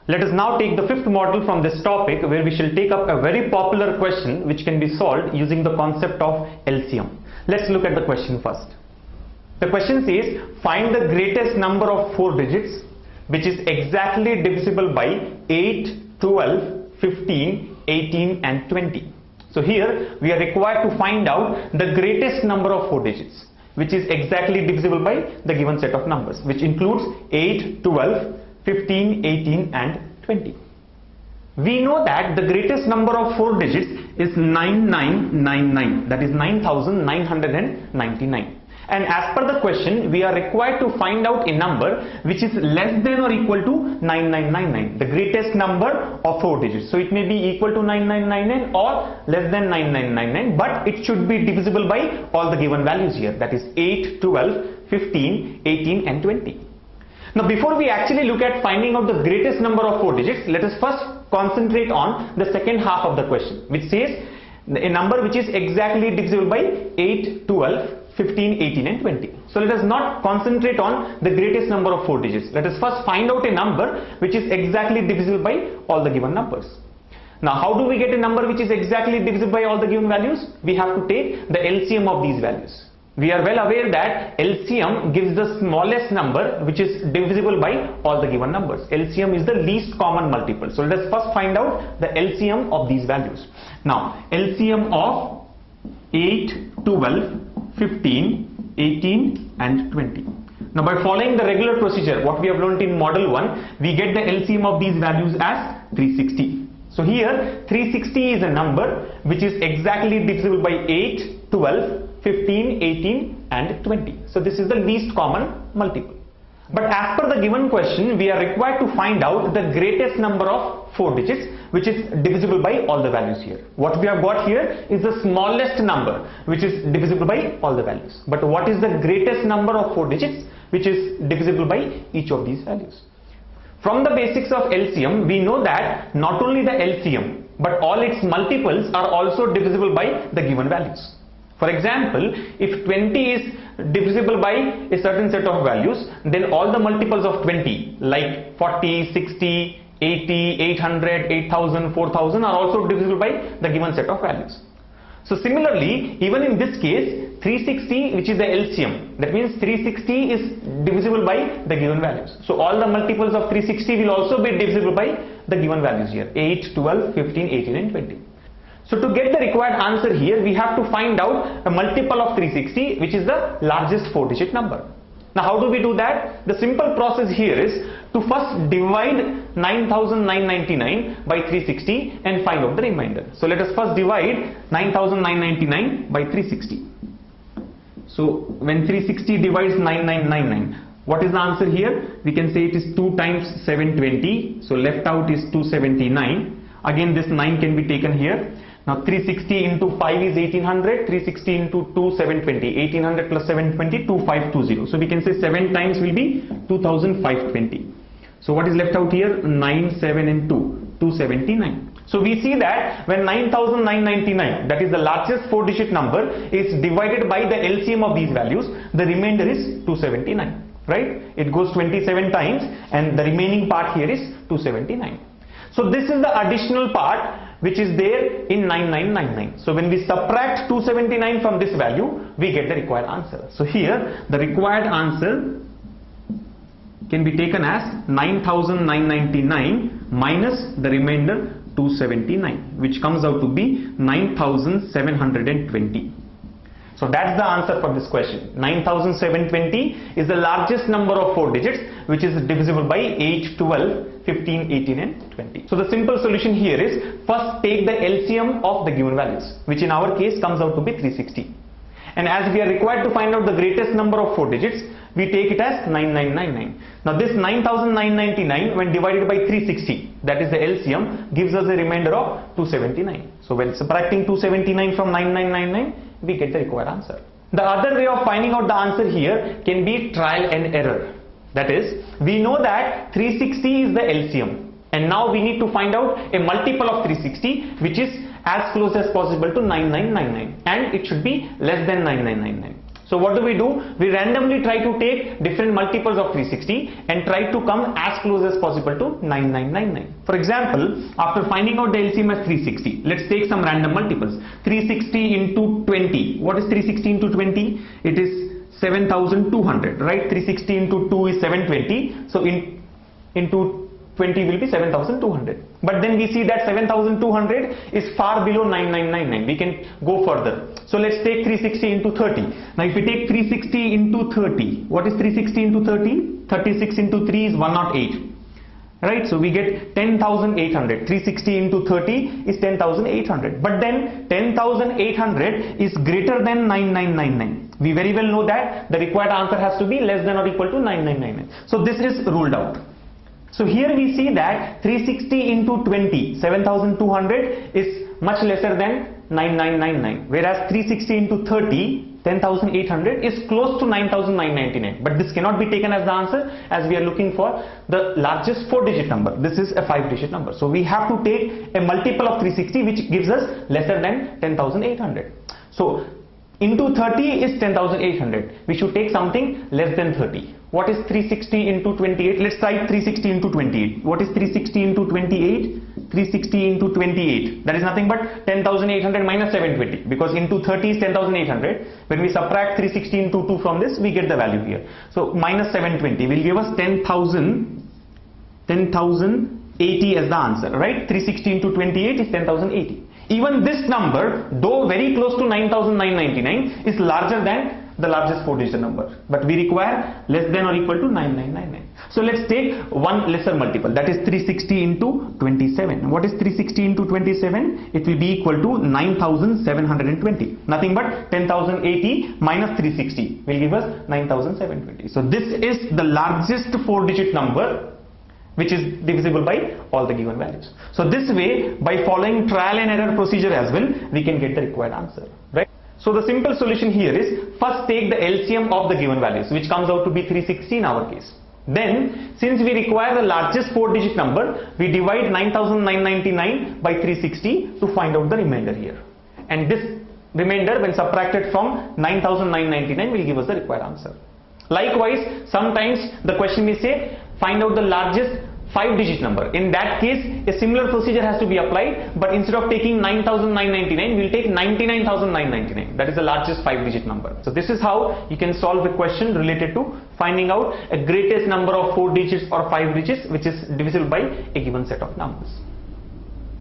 Let us now take the fifth model from this topic, where we shall take up a very popular question which can be solved using the concept of LCM. Let's look at the question first. The question says, find the greatest number of 4 digits which is exactly divisible by 8, 12, 15, 18 and 20. So here we are required to find out the greatest number of 4 digits which is exactly divisible by the given set of numbers, which includes 8, 12, 15, 18 and 20. We know that the greatest number of 4 digits is 9999, that is 9999. And as per the question, we are required to find out a number which is less than or equal to 9999, the greatest number of 4 digits. So it may be equal to 9999 or less than 9999, but it should be divisible by all the given values here, that is 8, 12, 15, 18 and 20. Now before we actually look at finding out the greatest number of 4 digits, let us first concentrate on the second half of the question, which says a number which is exactly divisible by 8, 12, 15, 18 and 20. So let us not concentrate on the greatest number of 4 digits. Let us first find out a number which is exactly divisible by all the given numbers. Now how do we get a number which is exactly divisible by all the given values? We have to take the LCM of these values. We are well aware that LCM gives the smallest number which is divisible by all the given numbers. LCM is the least common multiple. So let us first find out the LCM of these values. Now LCM of 8, 12, 15, 18 and 20. Now by following the regular procedure what we have learnt in model 1, we get the LCM of these values as 360. So here 360 is a number which is exactly divisible by 8, 12, 15, 18 and 20. So this is the least common multiple. But as per the given question, we are required to find out the greatest number of 4 digits which is divisible by all the values here. What we have got here is the smallest number which is divisible by all the values. But what is the greatest number of 4 digits which is divisible by each of these values? From the basics of LCM, we know that not only the LCM but all its multiples are also divisible by the given values. For example, if 20 is divisible by a certain set of values, then all the multiples of 20 like 40, 60, 80, 800, 8000, 4000 are also divisible by the given set of values. So similarly, even in this case, 360 which is the LCM, that means 360 is divisible by the given values. So all the multiples of 360 will also be divisible by the given values here, 8, 12, 15, 18 and 20. So to get the required answer here, we have to find out a multiple of 360 which is the largest 4-digit number. Now how do we do that? The simple process here is to first divide 9999 by 360 and find out the remainder. So let us first divide 9999 by 360. So when 360 divides 9999, what is the answer here? We can say it is 2 times 720. So left out is 279. Again this 9 can be taken here. Now 360 into 5 is 1800, 360 into 2, 720, 1800 plus 720, 2520. So we can say 7 times will be 2520. So what is left out here? 9, 7 and 2, 279. So we see that when 9999, that is the largest 4-digit number, is divided by the LCM of these values, the remainder is 279, right? It goes 27 times and the remaining part here is 279. So this is the additional part which is there in 9999. So when we subtract 279 from this value, we get the required answer. So here the required answer can be taken as 9999 minus the remainder 279, which comes out to be 9720. So that's the answer for this question. 9720 is the largest number of 4 digits which is divisible by 8, 12, 15, 18 and 20. So the simple solution here is first take the LCM of the given values, which in our case comes out to be 360. And as we are required to find out the greatest number of 4 digits, we take it as 9999. Now this 9999 when divided by 360, that is the LCM, gives us a remainder of 279. So when subtracting 279 from 9999, we get the required answer. The other way of finding out the answer here can be trial and error. That is, we know that 360 is the LCM and now we need to find out a multiple of 360 which is as close as possible to 9999 and it should be less than 9999. So what do? We randomly try to take different multiples of 360 and try to come as close as possible to 9999. For example, after finding out the LCM as 360, let's take some random multiples. 360 into 20. What is 360 into 20? It is 7200, right? 360 into 2 is 720. So into 20 will be 7200. But then we see that 7200 is far below 9999. We can go further. So let's take 360 into 30. Now if we take 360 into 30, what is 360 into 30? 36 into 3 is 108. Right, so we get 10,800. 360 into 30 is 10,800. But then 10,800 is greater than 9999. We very well know that the required answer has to be less than or equal to 9999. So this is ruled out. So here we see that 360 into 20, 7,200 is much lesser than 9999. Whereas 360 into 30, 10,800 is close to 9,999. But this cannot be taken as the answer, as we are looking for the largest 4-digit number. This is a 5-digit number. So we have to take a multiple of 360 which gives us lesser than 10,800. So into 30 is 10,800. We should take something less than 30. What is 360 into 28? Let's try 360 into 28. What is 360 into 28? 360 into 28. That is nothing but 10,800 minus 720. Because into 30 is 10,800. When we subtract 360 into 2 from this, we get the value here. So minus 720 will give us 10,080 as the answer, right? 360 into 28 is 10,080. Even this number, though very close to 9,999, is larger than the largest 4-digit number, but we require less than or equal to 9999. So let's take one lesser multiple, that is 360 into 27. What is 360 into 27? It will be equal to 9,720. Nothing but 10,080 minus 360 will give us 9,720. So this is the largest 4-digit number which is divisible by all the given values. So this way, by following trial and error procedure as well, we can get the required answer, right? So the simple solution here is, first take the LCM of the given values, which comes out to be 360 in our case. Then, since we require the largest 4-digit number, we divide 9,999 by 360 to find out the remainder here. And this remainder, when subtracted from 9,999, will give us the required answer. Likewise, sometimes the question may say, find out the largest 5-digit number. In that case, a similar procedure has to be applied, but instead of taking 9,999, we'll take 99,999. That is the largest 5-digit number. So this is how you can solve a question related to finding out a greatest number of 4 digits or 5 digits which is divisible by a given set of numbers.